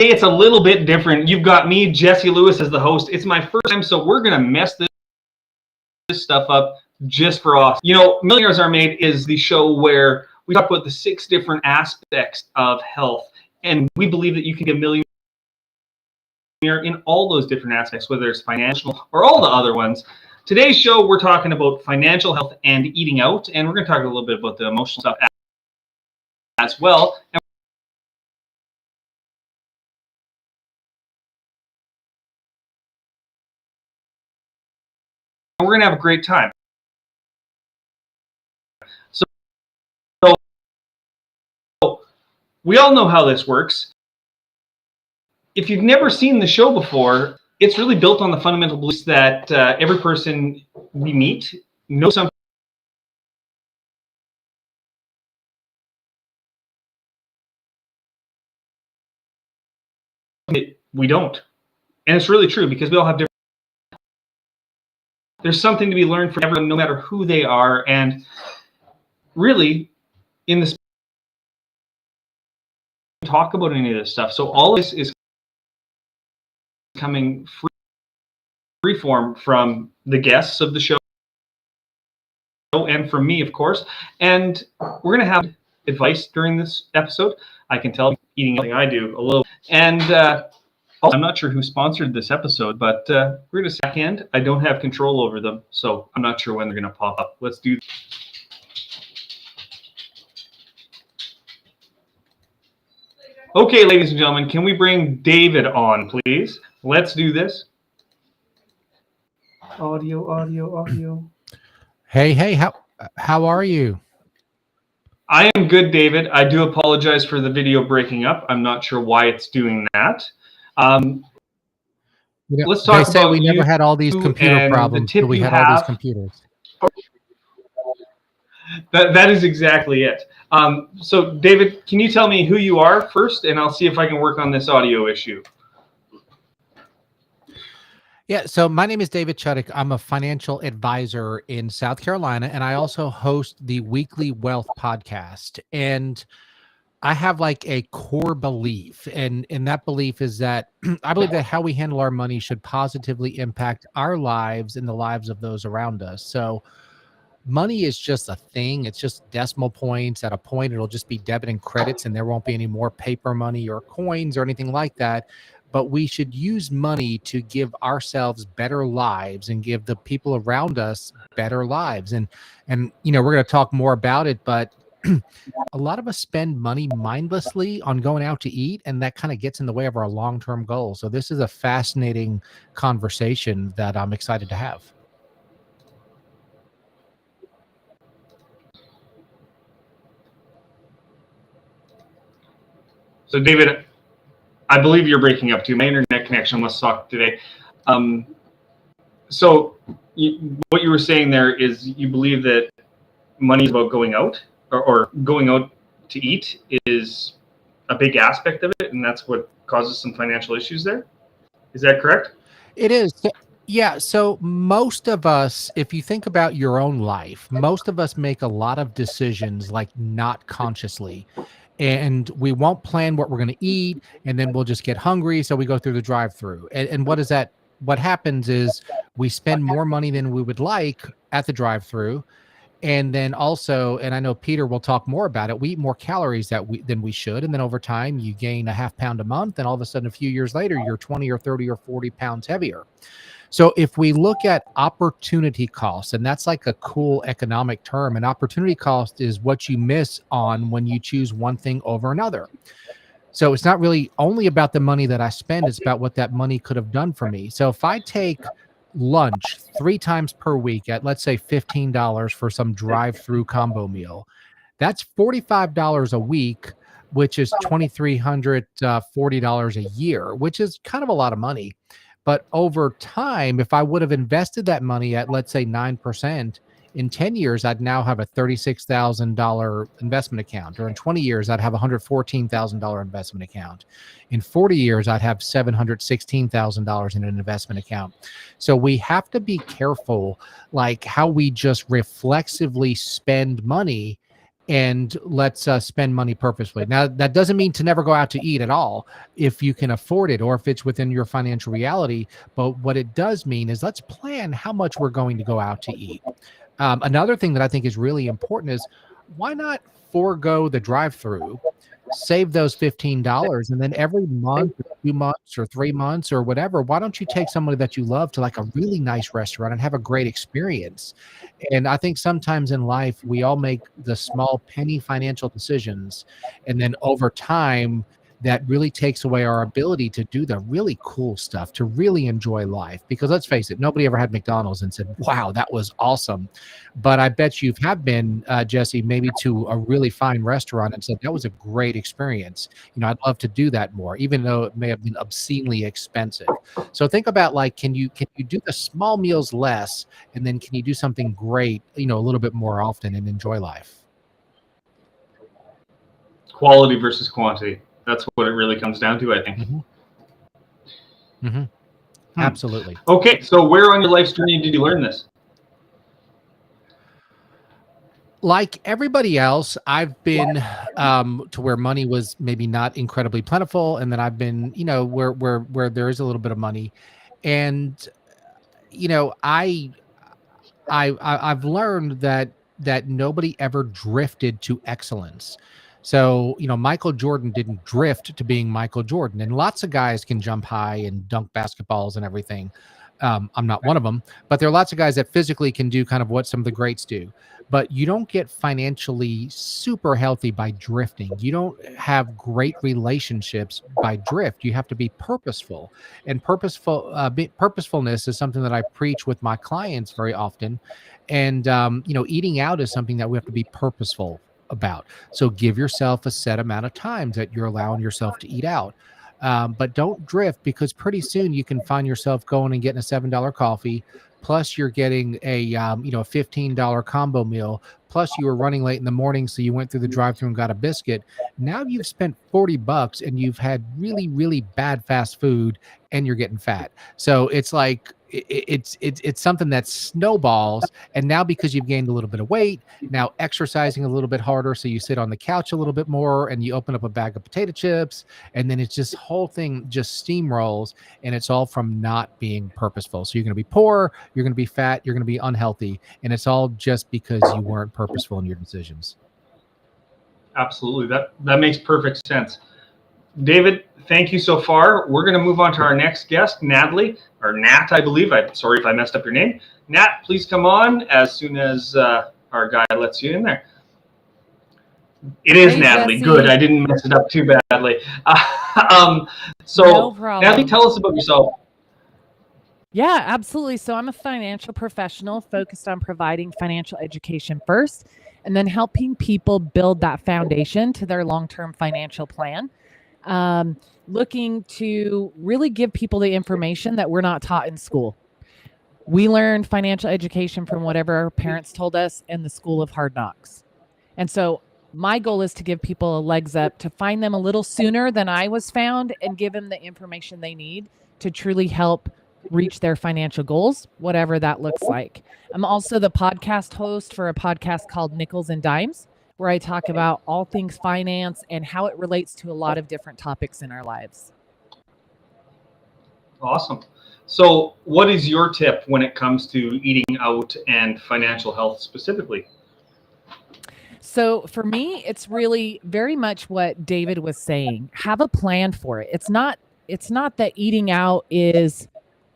it's a little bit different. You've got me, Jesse Lewis, as the host. It's my first time, so we're going to mess this stuff up just for us. You know, Millionaires Are Made is the show where we talk about the 6 different aspects of health, and we believe that you can get a millionaire in all those different aspects, whether it's financial or all the other ones. Today's show, we're talking about financial health and eating out, and we're going to talk a little bit about the emotional stuff as well. And we're going to have a great time. So we all know how this works. If you've never seen the show before, it's really built on the fundamental beliefs that every person we meet knows something that we don't. And it's really true because we all have different. There's something to be learned from everyone, no matter who they are. And really, in this, talk about any of this stuff. So all of this is coming free form from the guests of the show and from me, of course. And we're going to have advice during this episode. I can tell eating something I do a little. And also, I'm not sure who sponsored this episode, but we're going to back end. I don't have control over them, so I'm not sure when they're going to pop up. Let's do. Okay, ladies and gentlemen, can we bring David on, please? Let's do this. Audio. Hey, how are you? I am good, David. I do apologize for the video breaking up. I'm not sure why it's doing that. Let's talk they say about we never had all these computer problems until we had all these computers. That is exactly it. So, David, can you tell me who you are first, and I'll see if I can work on this audio issue. Yeah, so my name is David Chuddick. I'm a financial advisor in South Carolina, and I also host the Weekly Wealth Podcast. And I have like a core belief, and that belief is that I believe that how we handle our money should positively impact our lives and the lives of those around us. So money is just a thing. It's just decimal points. At a point, it'll just be debit and credits, and there won't be any more paper money or coins or anything like that. But we should use money to give ourselves better lives and give the people around us better lives. And you know, we're going to talk more about it, but a lot of us spend money mindlessly on going out to eat, and that kind of gets in the way of our long-term goals. So this is a fascinating conversation that I'm excited to have. So, David, I believe you're breaking up too. My internet connection must suck today. So what you were saying there is you believe that money is about going out or going out to eat is a big aspect of it, and that's what causes some financial issues there. Is that correct? It is. Yeah. So most of us, if you think about your own life, most of us make a lot of decisions like not consciously. And we won't plan what we're going to eat, and then we'll just get hungry. So we go through the drive-through. And what is that? What happens is we spend more money than we would like at the drive-through. And then also, and I know Peter will talk more about it, we eat more calories than we should. And then over time, you gain a half pound a month. And all of a sudden, a few years later, you're 20 or 30 or 40 pounds heavier. So if we look at opportunity costs, and that's like a cool economic term, and opportunity cost is what you miss on when you choose one thing over another. So it's not really only about the money that I spend, it's about what that money could have done for me. So if I take lunch 3 times per week at, let's say, $15 for some drive-through combo meal, that's $45 a week, which is $2,340 a year, which is kind of a lot of money. But over time, if I would have invested that money at, let's say, 9%, in 10 years, I'd now have a $36,000 investment account. Or in 20 years, I'd have a $114,000 investment account. In 40 years, I'd have $716,000 in an investment account. So we have to be careful, like how we just reflexively spend money. and let's spend money purposefully. Now, that doesn't mean to never go out to eat at all if you can afford it or if it's within your financial reality. But what it does mean is let's plan how much we're going to go out to eat. Another thing that I think is really important is why not forego the drive-through, save those $15, and then every month or 2 months or 3 months or whatever, why don't you take somebody that you love to like a really nice restaurant and have a great experience? And I think sometimes in life we all make the small penny financial decisions, and then over time that really takes away our ability to do the really cool stuff, to really enjoy life. Because let's face it, nobody ever had McDonald's and said, wow, that was awesome. But I bet you have been, Jesse, maybe to a really fine restaurant and said, that was a great experience. I'd love to do that more, even though it may have been obscenely expensive. So think about like, can you do the small meals less? And then can you do something great, a little bit more often and enjoy life? Quality versus quantity. That's what it really comes down to, I think. Mm-hmm. Mm-hmm. Absolutely. Okay, so where on your life's journey did you learn this? Like everybody else, I've been to where money was maybe not incredibly plentiful, and then I've been, where there is a little bit of money, and I've learned that nobody ever drifted to excellence. So, Michael Jordan didn't drift to being Michael Jordan, and lots of guys can jump high and dunk basketballs and everything. I'm not one of them, but there are lots of guys that physically can do kind of what some of the greats do. But you don't get financially super healthy by drifting. You don't have great relationships by drift. You have to be purposeful, and purposefulness is something that I preach with my clients very often. And eating out is something that we have to be purposeful about. So give yourself a set amount of times that you're allowing yourself to eat out. But don't drift, because pretty soon you can find yourself going and getting a $7 coffee. Plus you're getting a $15 combo meal. Plus you were running late in the morning, so you went through the drive-thru and got a biscuit. Now you've spent $40 and you've had really, really bad fast food, and you're getting fat. So it's like it's something that snowballs. And now because you've gained a little bit of weight, now exercising a little bit harder, so you sit on the couch a little bit more, and you open up a bag of potato chips, and then it's just whole thing just steamrolls, and it's all from not being purposeful. So you're going to be poor, you're going to be fat, you're going to be unhealthy, and it's all just because you weren't purposeful in your decisions. Absolutely. That makes perfect sense. David, thank you so far. We're going to move on to our next guest, Natalie, or Nat, I believe. I'm sorry if I messed up your name. Nat, please come on as soon as our guy lets you in there. It is hey, Natalie. Jesse. Good. I didn't mess it up too badly. So, no problem. Natalie, tell us about yourself. Yeah, absolutely. So I'm a financial professional focused on providing financial education first, and then helping people build that foundation to their long-term financial plan. Looking to really give people the information that we're not taught in school. We learn financial education from whatever our parents told us in the school of hard knocks. And so my goal is to give people a legs up, to find them a little sooner than I was found, and give them the information they need to truly help reach their financial goals, whatever that looks like. I'm also the podcast host for a podcast called Nickels and Dimes, where I talk about all things finance and how it relates to a lot of different topics in our lives. Awesome. So what is your tip when it comes to eating out and financial health specifically? So for me, it's really very much what David was saying. Have a plan for it. It's not that eating out is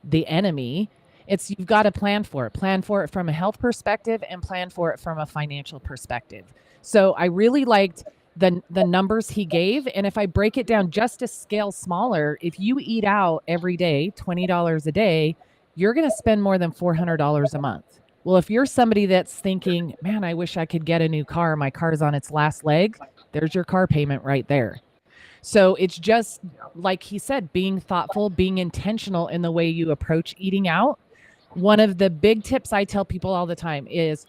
the enemy. It's you've got to plan for it. Plan for it from a health perspective and plan for it from a financial perspective. So I really liked the numbers he gave. And if I break it down just to scale smaller, if you eat out every day, $20 a day, you're going to spend more than $400 a month. Well, if you're somebody that's thinking, man, I wish I could get a new car. My car's on its last leg. There's your car payment right there. So it's just like he said, being thoughtful, being intentional in the way you approach eating out. One of the big tips I tell people all the time is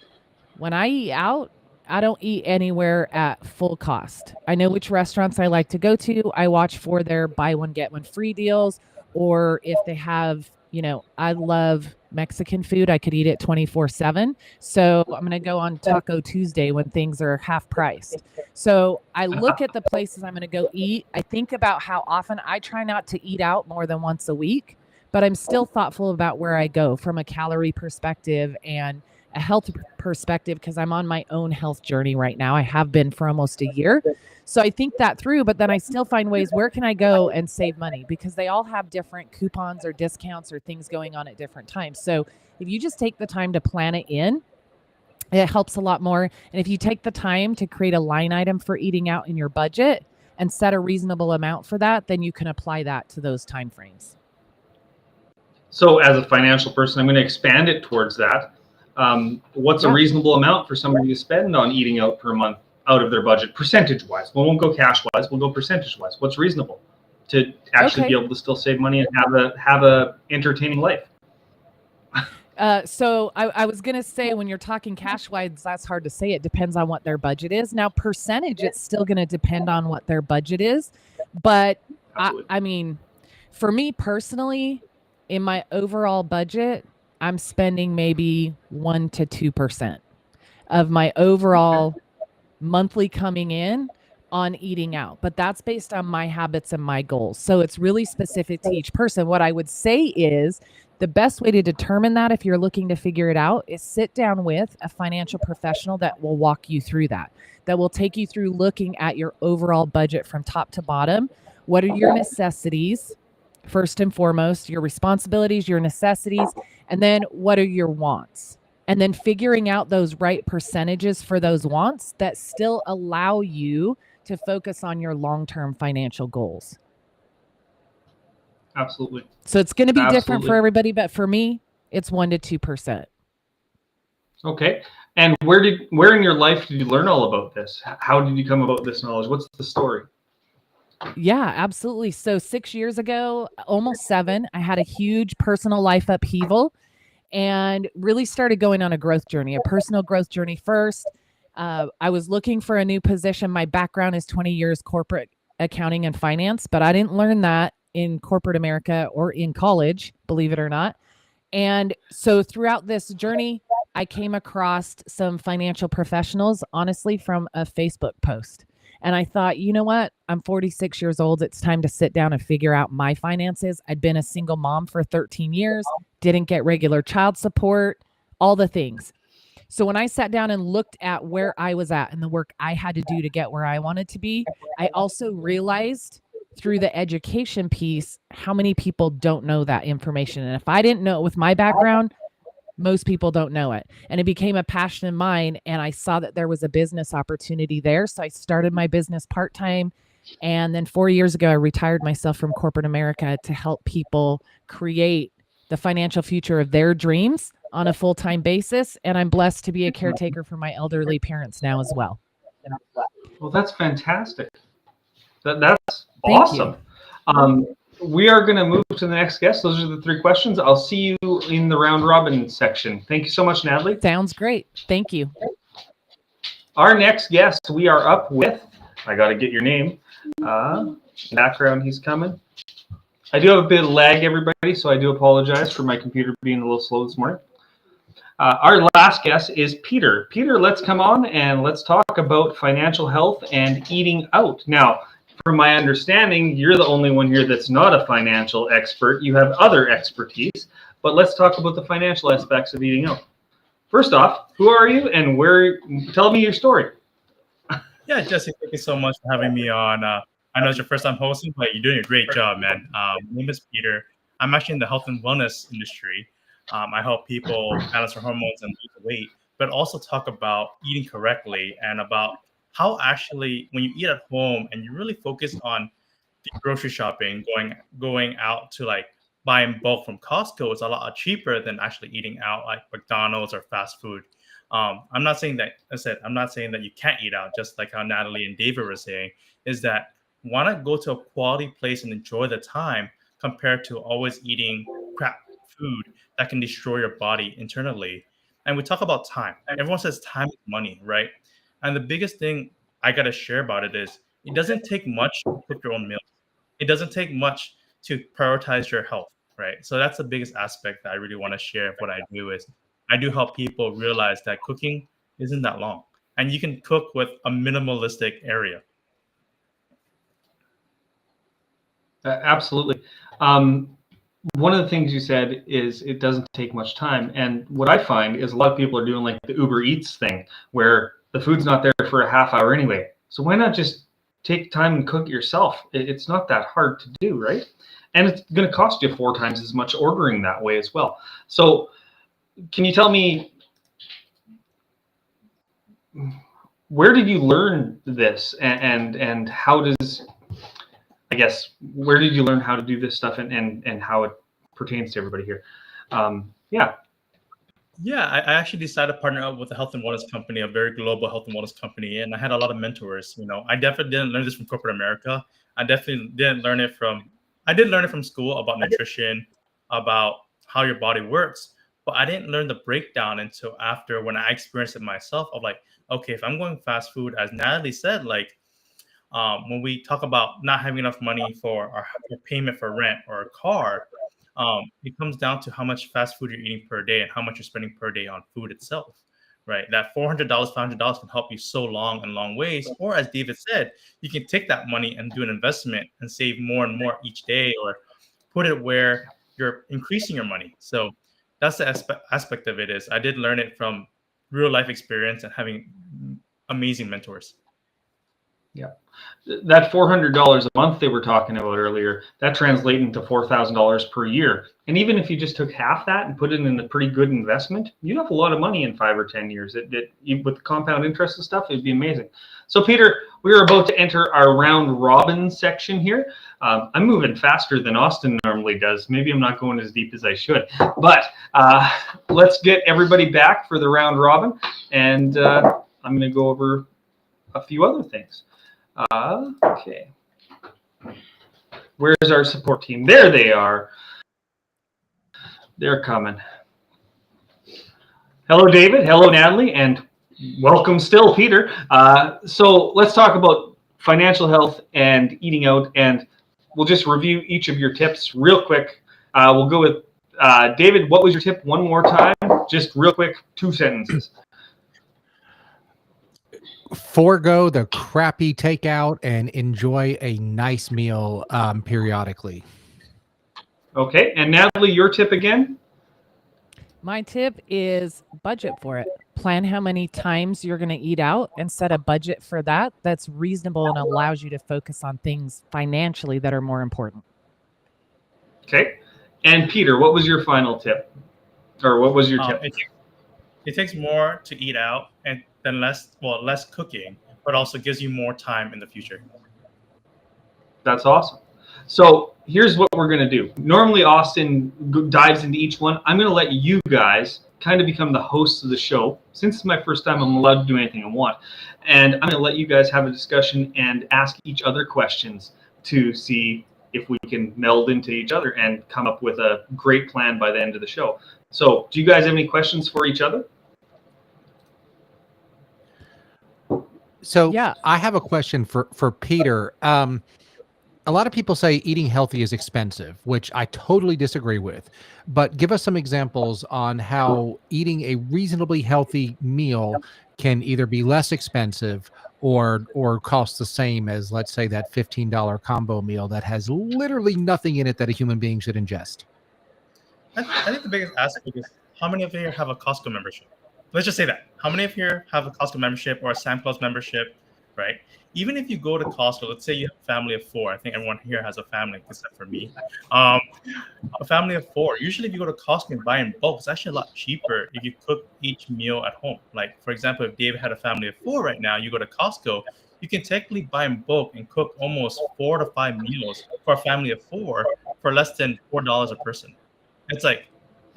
when I eat out, I don't eat anywhere at full cost. I know which restaurants I like to go to. I watch for their buy one, get one free deals, or if they have, I love Mexican food. I could eat it 24/7. So I'm going to go on Taco Tuesday when things are half priced. So I look at the places I'm going to go eat. I think about how often. I try not to eat out more than once a week, but I'm still thoughtful about where I go from a calorie perspective and a health perspective, because I'm on my own health journey right now. I have been for almost a year. So I think that through, but then I still find ways, where can I go and save money? Because they all have different coupons or discounts or things going on at different times. So if you just take the time to plan it in, it helps a lot more. And if you take the time to create a line item for eating out in your budget and set a reasonable amount for that, then you can apply that to those time frames. So as a financial person, I'm going to expand it towards that. What's a reasonable amount for somebody to spend on eating out per month out of their budget, percentage-wise? We won't go cash-wise. We'll go percentage-wise. What's reasonable to actually be able to still save money and have a entertaining life? So I was going to say, when you're talking cash-wise, that's hard to say. It depends on what their budget is. Now, percentage, it's still going to depend on what their budget is. But I mean, for me personally, in my overall budget, I'm spending maybe 1 to 2% of my overall monthly coming in on eating out. But that's based on my habits and my goals. So it's really specific to each person. What I would say is the best way to determine that, if you're looking to figure it out, is sit down with a financial professional that will walk you through that will take you through looking at your overall budget from top to bottom. What are your necessities? First and foremost, your responsibilities, your necessities, and then what are your wants? And then figuring out those right percentages for those wants that still allow you to focus on your long-term financial goals. Absolutely. So it's going to be different for everybody, but for me, it's 1 to 2%. Okay. And where in your life did you learn all about this? How did you come about this knowledge? What's the story? Yeah, absolutely. So 6 years ago, almost 7, I had a huge personal life upheaval and really started going on a growth journey, a personal growth journey first. I was looking for a new position. My background is 20 years corporate accounting and finance, but I didn't learn that in corporate America or in college, believe it or not. And so throughout this journey, I came across some financial professionals, honestly, from a Facebook post. And I thought, you know what? I'm 46 years old. It's time to sit down and figure out my finances. I'd been a single mom for 13 years, didn't get regular child support, all the things. So when I sat down and looked at where I was at and the work I had to do to get where I wanted to be, I also realized through the education piece how many people don't know that information. And if I didn't know it with my background, most people don't know it. And it became a passion of mine. And I saw that there was a business opportunity there. So I started my business part-time. And then 4 years ago, I retired myself from corporate America to help people create the financial future of their dreams on a full-time basis. And I'm blessed to be a caretaker for my elderly parents now as well. Well, that's fantastic. That's awesome. We are going to move to the next guest. Those are the 3 questions. I'll see you in the round robin section. Thank you so much, Natalie. Sounds great. Thank you. Our next guest, we are up with, I got to get your name. Background, he's coming. I do have a bit of lag, everybody, so I do apologize for my computer being a little slow this morning. Our last guest is Peter. Peter, let's come on and let's talk about financial health and eating out. Now, from my understanding, you're the only one here that's not a financial expert. You have other expertise, but let's talk about the financial aspects of eating out. First off, who are you and where? Tell me your story. Yeah, Jesse, thank you so much for having me on. I know it's your first time hosting, but you're doing a great job, man. My name is Peter. I'm actually in the health and wellness industry. I help people balance their hormones and lose weight, but also talk about eating correctly and about how actually when you eat at home and you really focus on the grocery shopping, going out to like buy in bulk from Costco, it's a lot cheaper than actually eating out like McDonald's or fast food. I'm not saying that, as I said, I'm not saying that you can't eat out, just like how Natalie and David were saying, is that why not go to a quality place and enjoy the time compared to always eating crap food that can destroy your body internally. And we talk about time. Everyone says time is money, right? And the biggest thing I got to share about it is it doesn't take much to cook your own meals. It doesn't take much to prioritize your health. right? So that's the biggest aspect that I really want to share of what I do is I do help people realize that cooking isn't that long, and you can cook with a minimalistic area. Absolutely. Um, One of the things you said is it doesn't take much time. And what I find is a lot of people are doing like the Uber Eats thing where the food's not there for a half hour anyway. So why not just take time and cook it yourself? It's not that hard to do, right? And it's going to cost you 4 times as much ordering that way as well. So can you tell me, where did you learn this, and how does, I guess, where did you learn how to do this stuff, and how it pertains to everybody here? Yeah. Yeah, I actually decided to partner up with a health and wellness company, a very global health and wellness company, and I had a lot of mentors. I definitely didn't learn this from corporate America. I definitely didn't learn it from. I did learn it from school about nutrition, about how your body works, but I didn't learn the breakdown until after when I experienced it myself. Of like, okay, if I'm going fast food, as Natalie said, like when we talk about not having enough money for our payment for rent or a car, it comes down to how much fast food you're eating per day and how much you're spending per day on food itself, right? That $400, $500 can help you so long and long ways. Or as David said, you can take that money and do an investment and save more and more each day, or put it where you're increasing your money. So that's the aspect of it. Is I did learn it from real life experience and having amazing mentors. Yeah. That $400 a month they were talking about earlier, that translates into $4,000 per year. And even if you just took half that and put it in a pretty good investment, you'd have a lot of money in 5 or 10 years. With compound interest and stuff, it'd be amazing. So, Peter, we are about to enter our round robin section here. I'm moving faster than Austin normally does. Maybe I'm not going as deep as I should. But let's get everybody back for the round robin. And I'm going to go over a few other things. Okay. Where's our support team? There they are. They're coming. Hello, David. Hello, Natalie. And welcome still, Peter. So let's talk about financial health and eating out. And we'll just review each of your tips real quick. We'll go with David. What was your tip one more time? Just real quick, 2 sentences. Forego the crappy takeout and enjoy a nice meal periodically. Okay. And Natalie, your tip again? My tip is budget for it. Plan how many times you're going to eat out and set a budget for that that's reasonable and allows you to focus on things financially that are more important. Okay. And Peter, what was your final tip? Or what was your tip? It takes more to eat out and than less cooking, but also gives you more time in the future. That's awesome. So here's what we're going to do. Normally, Austin dives into each one. I'm going to let you guys kind of become the hosts of the show. Since it's my first time, I'm allowed to do anything I want. And I'm going to let you guys have a discussion and ask each other questions to see if we can meld into each other and come up with a great plan by the end of the show. So do you guys have any questions for each other? So yeah, I have a question for Peter. A lot of people say eating healthy is expensive, which I totally disagree with. But give us some examples on how eating a reasonably healthy meal can either be less expensive or cost the same as, let's say, that $15 combo meal that has literally nothing in it that a human being should ingest. I think the biggest aspect is how many of you have a Costco membership? Let's just say that. How many of you have a Costco membership or a Sam Plus membership, right? Even if you go to Costco, let's say you have a family of 4. I think everyone here has a family except for me. A family of 4. Usually if you go to Costco and buy in bulk, it's actually a lot cheaper if you cook each meal at home. Like, for example, if David had a family of 4 right now, you go to Costco, you can technically buy in bulk and cook almost 4 to 5 meals for a family of 4 for less than $4 a person. It's like,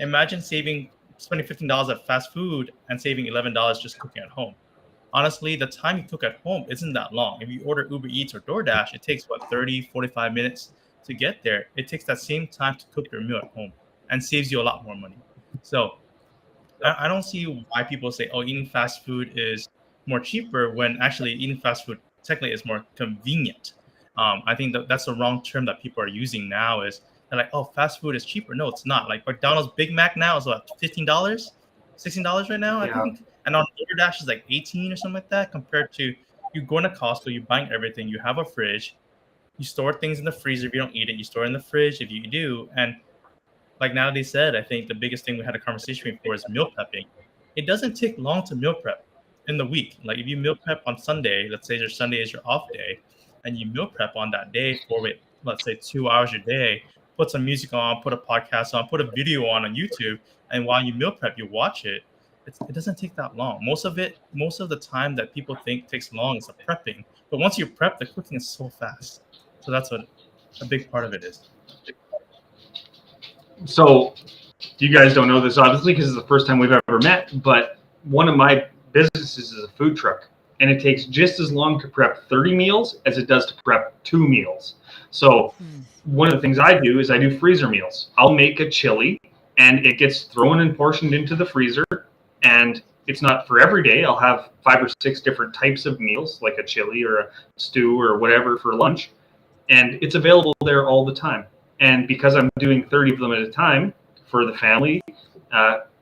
imagine spending $15 at fast food and saving $11 just cooking at home. Honestly, the time you cook at home isn't that long. If you order Uber Eats or DoorDash, it takes 30, 45 minutes to get there. It takes that same time to cook your meal at home and saves you a lot more money. So I don't see why people say, oh, eating fast food is more cheaper when actually eating fast food technically is more convenient. I think that's the wrong term that people are using now is They're like, oh, fast food is cheaper. No, it's not. Like McDonald's Big Mac now is what, $15, $16 right now, I think. And on DoorDash is like 18 or something like that. Compared to you going to Costco, you buying everything, you have a fridge, you store things in the freezer. If you don't eat it, you store it in the fridge if you do. And like Natalie said, I think the biggest thing we had a conversation before is meal prepping. It doesn't take long to meal prep in the week. Like if you meal prep on Sunday, let's say your Sunday is your off day, and you meal prep on that day for, let's say 2 hours a day, put some music on, put a podcast on, put a video on YouTube, and while you meal prep, you watch it. It doesn't take that long. Most of the time that people think takes long is the prepping. But once you prep, the cooking is so fast. So that's what a big part of it is. So you guys don't know this, obviously, because it's the first time we've ever met, but one of my businesses is a food truck, and it takes just as long to prep 30 meals as it does to prep 2 meals. So one of the things I do is I do freezer meals. I'll make a chili, and it gets thrown and portioned into the freezer, and it's not for every day. I'll have 5 or 6 different types of meals, like a chili or a stew or whatever for lunch, and it's available there all the time. And because I'm doing 30 of them at a time for the family,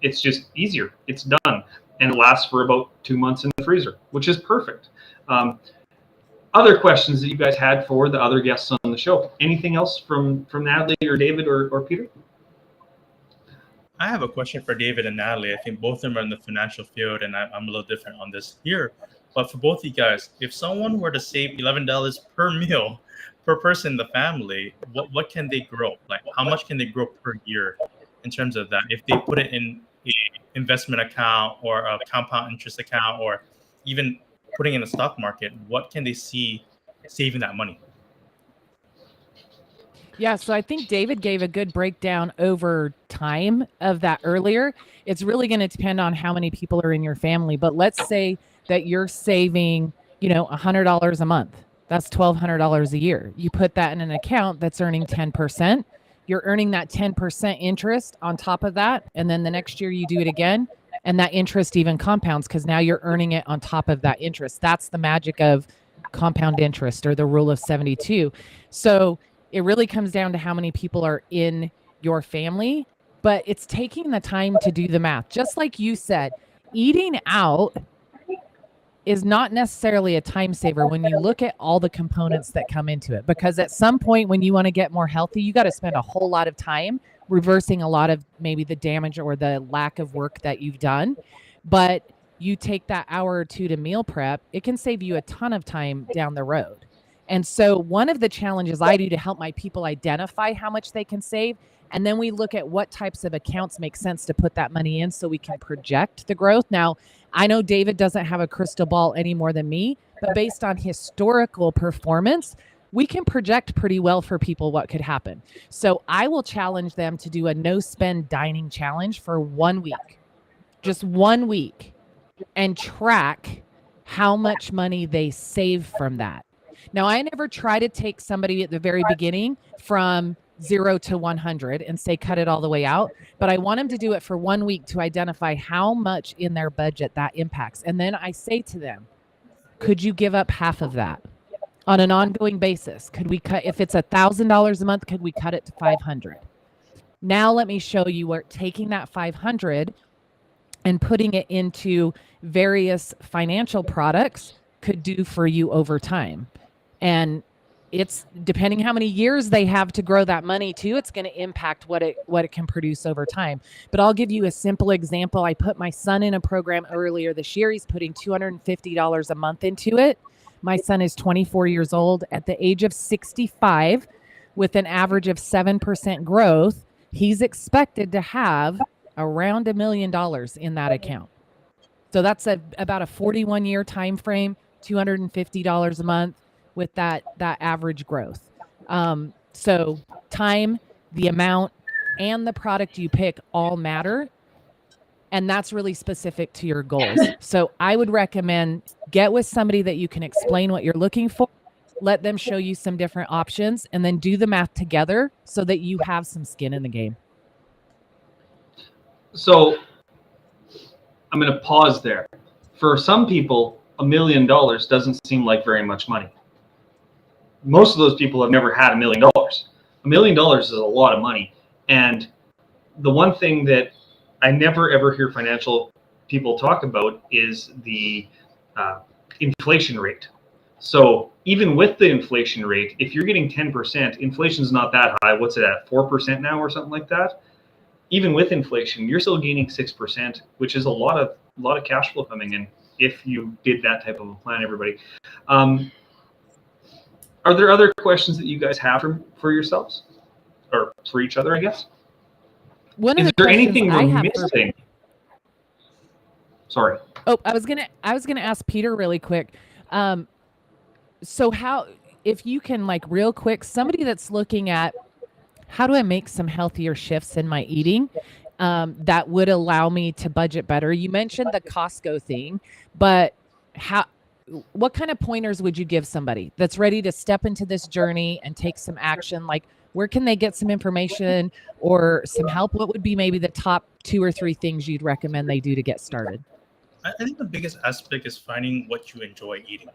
it's just easier. It's done. And it lasts for about 2 months in the freezer, which is perfect. Other questions that you guys had for the other guests on the show? Anything else from Natalie or David or Peter? I have a question for David and Natalie. I think both of them are in the financial field, and I'm a little different on this here. But for both of you guys, if someone were to save $11 per meal per person in the family, what can they grow? Like, how much can they grow per year in terms of that? If they put it in an investment account or a compound interest account, or even putting in the stock market, what can they see saving that money? Yeah, so I think David gave a good breakdown over time of that earlier. It's really going to depend on how many people are in your family. But let's say that you're saving, $100 a month. That's $1,200 a year. You put that in an account that's earning 10%. You're earning that 10% interest on top of that. And then the next year you do it again. And that interest even compounds because now you're earning it on top of that interest. That's the magic of compound interest, or the rule of 72. So it really comes down to how many people are in your family, but it's taking the time to do the math. Just like you said, eating out is not necessarily a time saver when you look at all the components that come into it, because at some point when you want to get more healthy, you got to spend a whole lot of time reversing a lot of maybe the damage or the lack of work that you've done. But you take that hour or two to meal prep, it can save you a ton of time down the road. And so one of the challenges I do to help my people identify how much they can save, and then we look at what types of accounts make sense to put that money in so we can project the growth. Now, I know David doesn't have a crystal ball any more than me, but based on historical performance, we can project pretty well for people what could happen. So I will challenge them to do a no-spend dining challenge for 1 week, just 1 week, and track how much money they save from that. Now, I never try to take somebody at the very beginning from 0 to 100 and say, cut it all the way out. But I want them to do it for 1 week to identify how much in their budget that impacts. And then I say to them, could you give up half of that on an ongoing basis? Could we cut, if it's $1,000 a month, could we cut it to 500? Now let me show you where taking that 500 and putting it into various financial products could do for you over time. And it's depending how many years they have to grow that money too, it's going to impact what it can produce over time. But I'll give you a simple example. I put my son in a program earlier this year. He's putting $250 a month into it. My son is 24 years old. At the age of 65, with an average of 7% growth, he's expected to have around $1 million in that account. So that's about a 41-year time frame, $250 a month with that average growth. So time, the amount, and the product you pick all matter. And that's really specific to your goals. So I would recommend get with somebody that you can explain what you're looking for, let them show you some different options, and then do the math together so that you have some skin in the game. So I'm going to pause there. For some people, $1 million doesn't seem like very much money. Most of those people have never had $1 million. $1 million is a lot of money. And the one thing that I never ever hear financial people talk about is the inflation rate. So even with the inflation rate, if you're getting 10%, inflation's not that high. What's it at, 4% now or something like that? Even with inflation, you're still gaining 6%, which is a lot of cash flow coming in if you did that type of a plan, everybody. Are there other questions that you guys have for yourselves or for each other, I guess? Is there anything we're missing? Sorry. Oh, I was gonna ask Peter really quick. So how, if you can, like, real quick, somebody that's looking at how do I make some healthier shifts in my eating that would allow me to budget better? You mentioned the Costco thing, but what kind of pointers would you give somebody that's ready to step into this journey and take some action? Like, where can they get some information or some help? What would be maybe the top 2 or 3 things you'd recommend they do to get started? I think the biggest aspect is finding what you enjoy eating.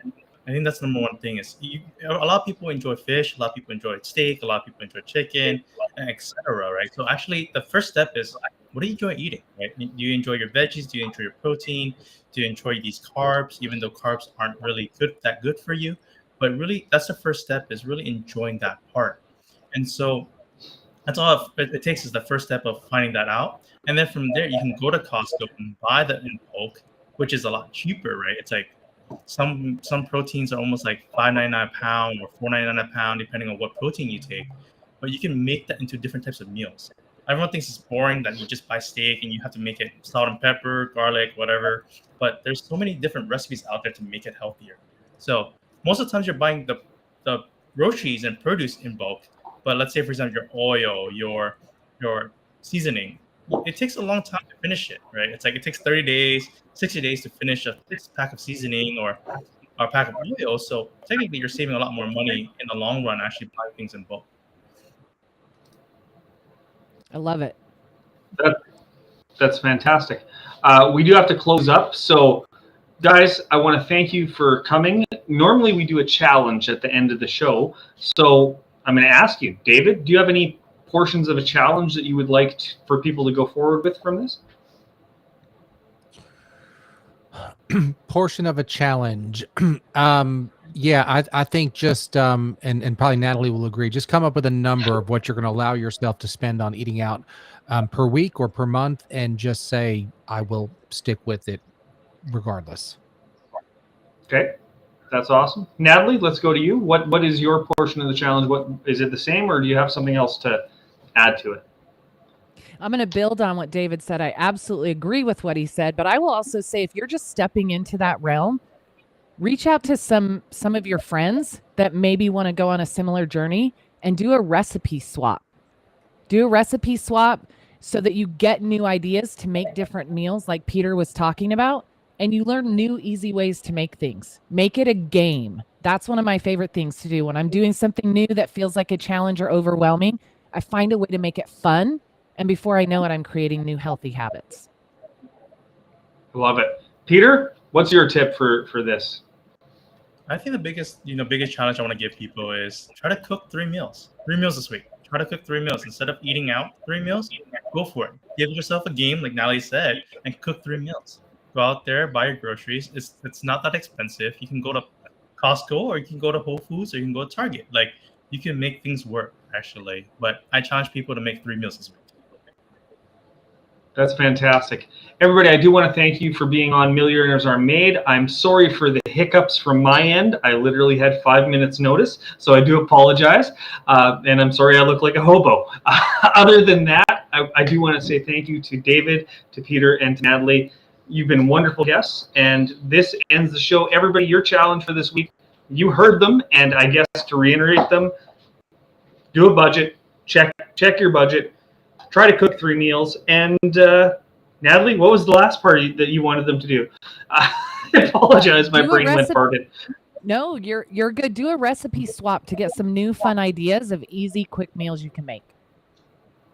I think that's the number one thing. Is a lot of people enjoy fish, a lot of people enjoy steak, a lot of people enjoy chicken, etc. Right? So actually, the first step is, what do you enjoy eating? Right? Do you enjoy your veggies? Do you enjoy your protein? Do you enjoy these carbs? Even though carbs aren't really that good for you, but really, that's the first step, is really enjoying that part. And so that's all it takes, is the first step of finding that out. And then from there, you can go to Costco and buy that in bulk, which is a lot cheaper, right? It's like some proteins are almost like $5.99 a pound or $4.99 a pound, depending on what protein you take. But you can make that into different types of meals. Everyone thinks it's boring that you just buy steak and you have to make it salt and pepper, garlic, whatever. But there's so many different recipes out there to make it healthier. So most of the times you're buying the groceries and produce in bulk. But let's say, for example, your oil, your seasoning, it takes a long time to finish it, right? It's like it takes 30 days, 60 days to finish a 6-pack of seasoning or a pack of oil. So technically, you're saving a lot more money in the long run actually buying things in bulk. I love it. That's fantastic. We do have to close up. So, guys, I want to thank you for coming. Normally, we do a challenge at the end of the show. So I'm going to ask you, David, do you have any portions of a challenge that you would like for people to go forward with from this? Portion of a challenge. Yeah, I think just and probably Natalie will agree, just come up with a number of what you're going to allow yourself to spend on eating out per week or per month, and just say, I will stick with it regardless. Okay, that's awesome. Natalie, let's go to you. What is your portion of the challenge? What is it, the same, or do you have something else to add to it? I'm going to build on what David said. I absolutely agree with what he said, but I will also say, if you're just stepping into that realm, reach out to some of your friends that maybe want to go on a similar journey and do a recipe swap. Do a recipe swap so that you get new ideas to make different meals like Peter was talking about, and you learn new, easy ways to make things. Make it a game. That's one of my favorite things to do. When I'm doing something new that feels like a challenge or overwhelming, I find a way to make it fun. And before I know it, I'm creating new healthy habits. Love it. Peter, what's your tip for this? I think the biggest challenge I want to give people is try to cook 3 meals. 3 meals this week. Try to cook 3 meals. Instead of eating out 3 meals, go for it. Give yourself a game, like Natalie said, and cook 3 meals. Go out there, buy your groceries. It's not that expensive. You can go to Costco, or you can go to Whole Foods, or you can go to Target. Like, you can make things work, actually. But I challenge people to make 3 meals this week. That's fantastic. Everybody, I do want to thank you for being on Millionaires Are Made. I'm sorry for the hiccups from my end. I literally had 5 minutes notice, so I do apologize. And I'm sorry I look like a hobo. Other than that, I do want to say thank you to David, to Peter, and to Natalie. You've been wonderful guests, and this ends the show. Everybody, your challenge for this week, you heard them, and I guess to reiterate them, do a budget, check your budget, try to cook 3 meals, and Natalie, what was the last part that you wanted them to do? I apologize, my brain went farted. No, you're good. Do a recipe swap to get some new fun ideas of easy, quick meals you can make.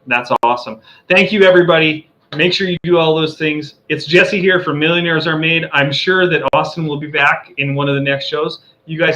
That's awesome. Thank you, everybody. Make sure you do all those things. It's Jesse here from Millionaires Are Made. I'm sure that Austin will be back in one of the next shows. You guys have